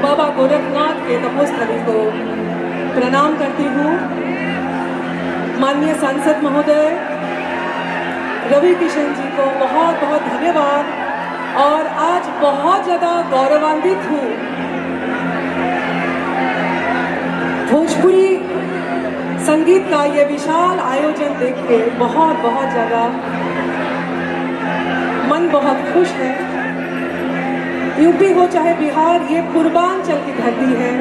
बाबा गोरखनाथ के तपोस्थली को प्रणाम करती हूँ। माननीय सांसद महोदय रवि किशन जी को बहुत बहुत धन्यवाद और आज बहुत ज़्यादा गौरवान्वित हूँ। भोजपुरी संगीत का ये विशाल आयोजन देख के बहुत ज़्यादा मन बहुत खुश है। यूपी हो चाहे बिहार, ये पूर्वांचल की धरती है,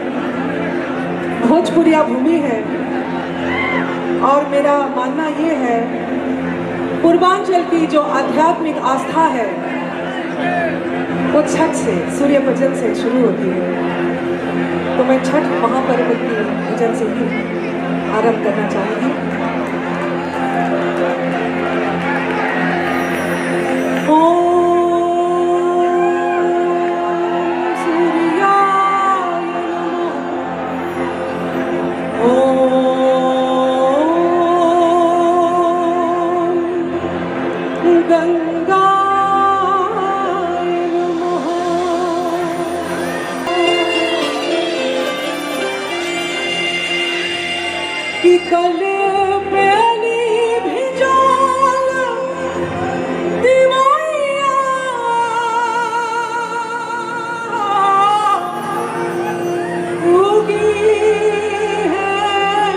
भोजपुरिया भूमि है और मेरा मानना ये है पूर्वांचल की जो आध्यात्मिक आस्था है वो छठ से, सूर्य पूजन से शुरू होती है। तो मैं छठ महापर्व की पूजन से ही आरंभ करना चाहूँगी। कल पहली भिजोल दिवाइया उगी है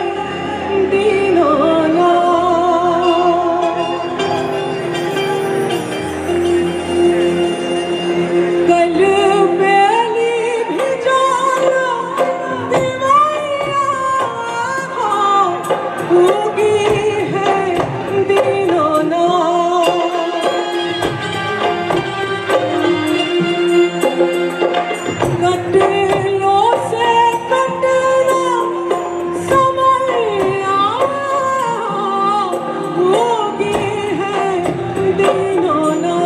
दीनाना। कल पहली भिजोल दिवाइया उगी है दीनाना। कटलों से कटना समय आया, उगी है दीनाना।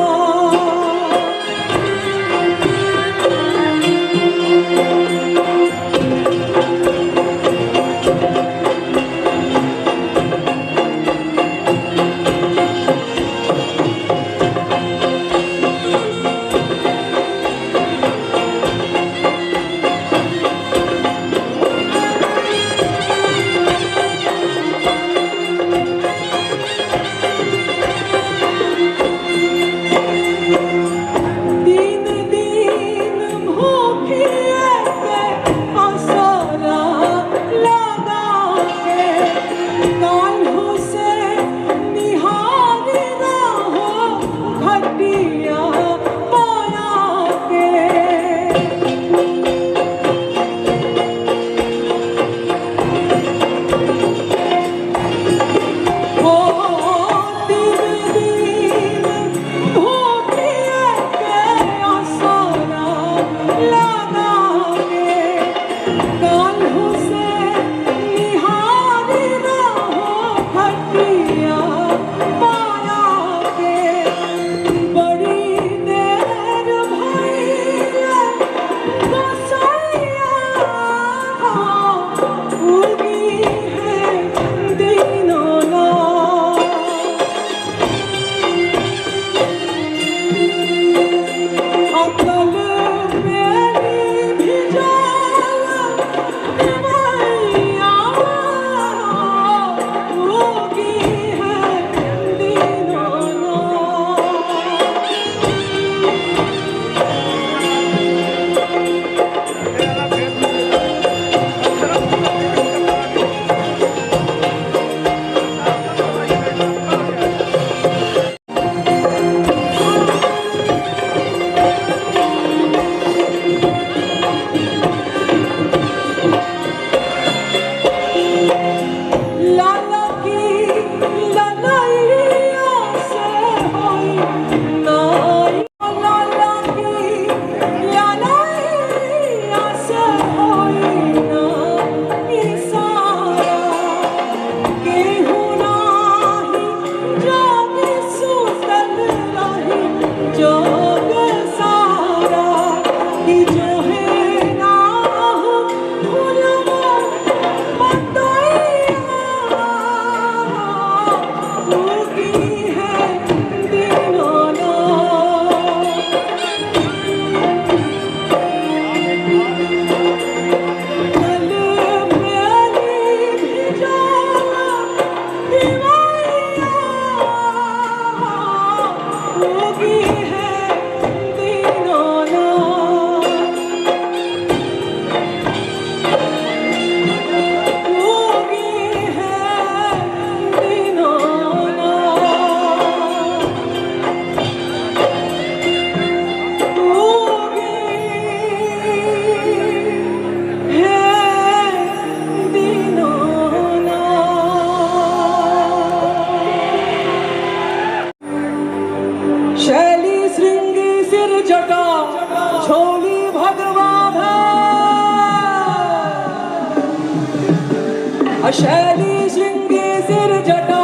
अशैली श्रृंगे सिर जटा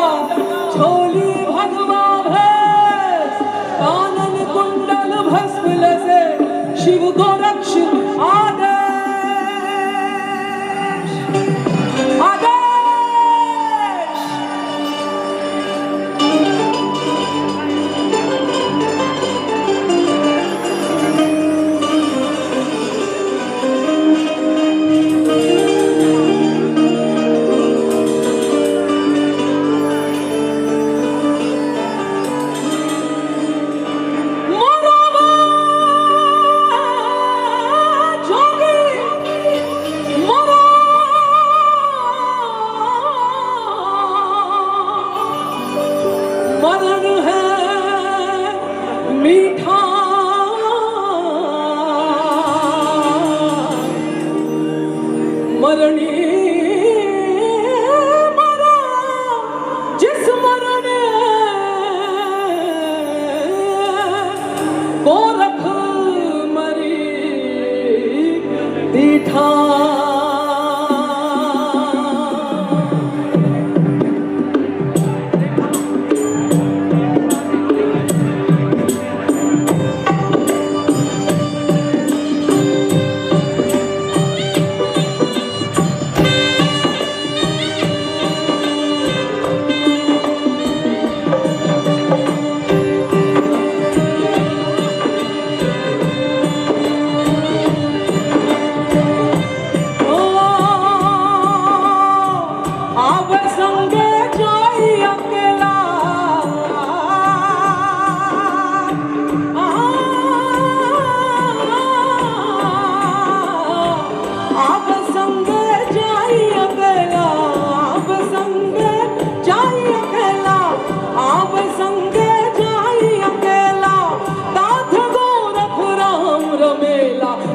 झोली भगवा भैंस कानन कुंडल भस्म लसे शिव गोरक्ष आदेश आदेश। मरण है मीठा मरणी मरा जिस मरण को रख मरी दीठा।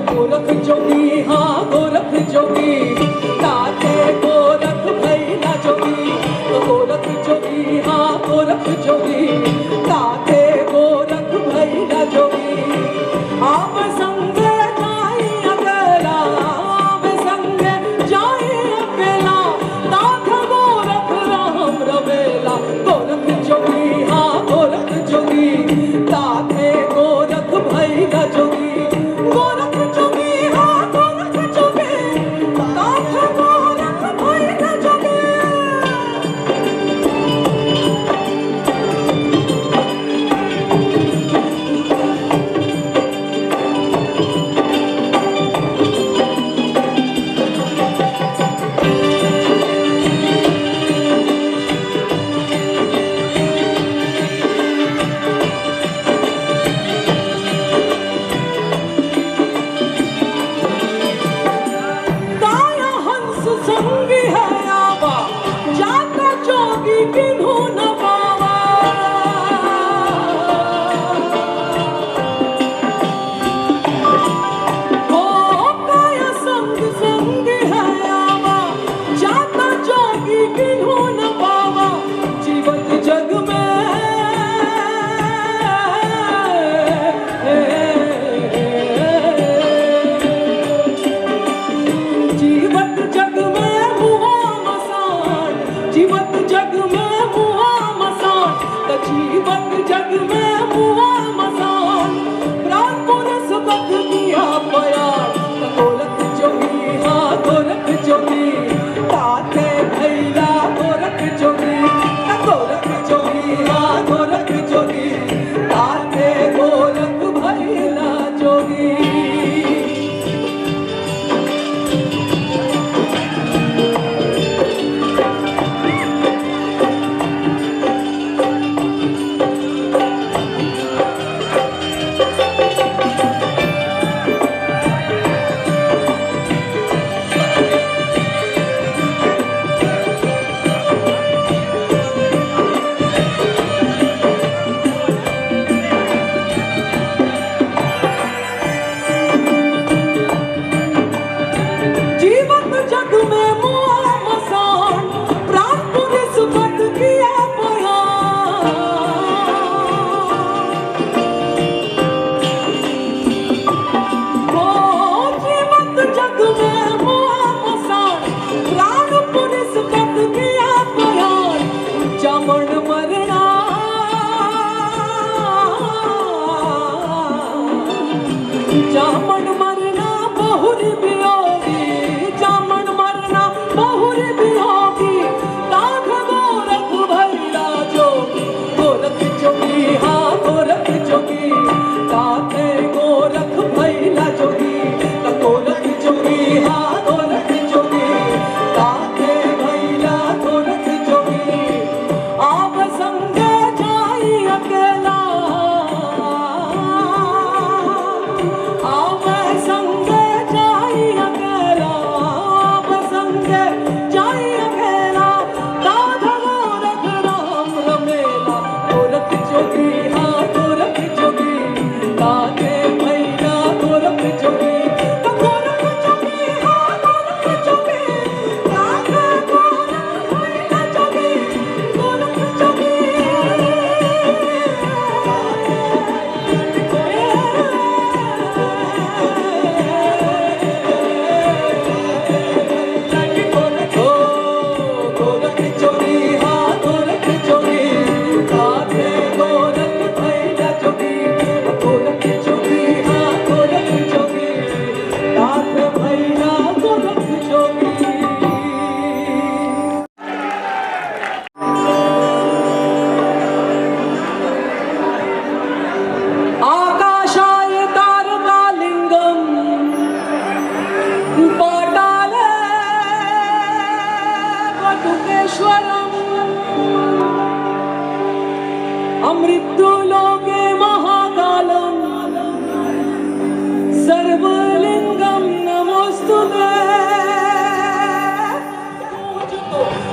गोरख जोगी हाँ गोरख जोगी ताते गोरख भैया जोगी गोरख जोगी हाँ गोरख जोगी ताते गोरख भैया जोगी। आप संग जाई अकेला आप संग जाई अकेला ताथ गोरख राम रमेला गोरख जोगी हाँ गोरख जोगी ताते गोरख भैया जोगी गोरख जोगी हाँ गोरख जोगी। पाताले वटुकेश्वरम् अमृतलोके महाकालम् सर्वलिंगम नमोस्तुते।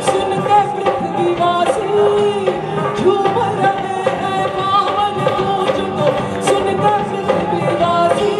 सुनकर पृथ्वीवासी झूम रहे हैं पावन तुझको, सुनकर पृथ्वीवासी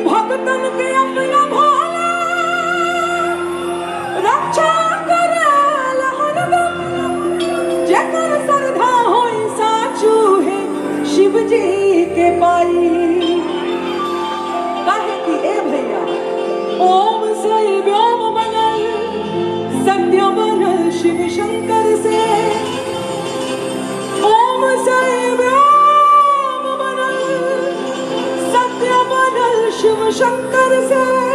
भक्तन के अपना भोला रक्षा करल हरदम, जेकर श्रद्धा होई साचू है शिव जी के पाई। काहे कि ए भैया ओम से व्योम बनल सत्य बनल शिव शंकर से, ओम से व्योम बनल सत्य बनल शिव शंकर से।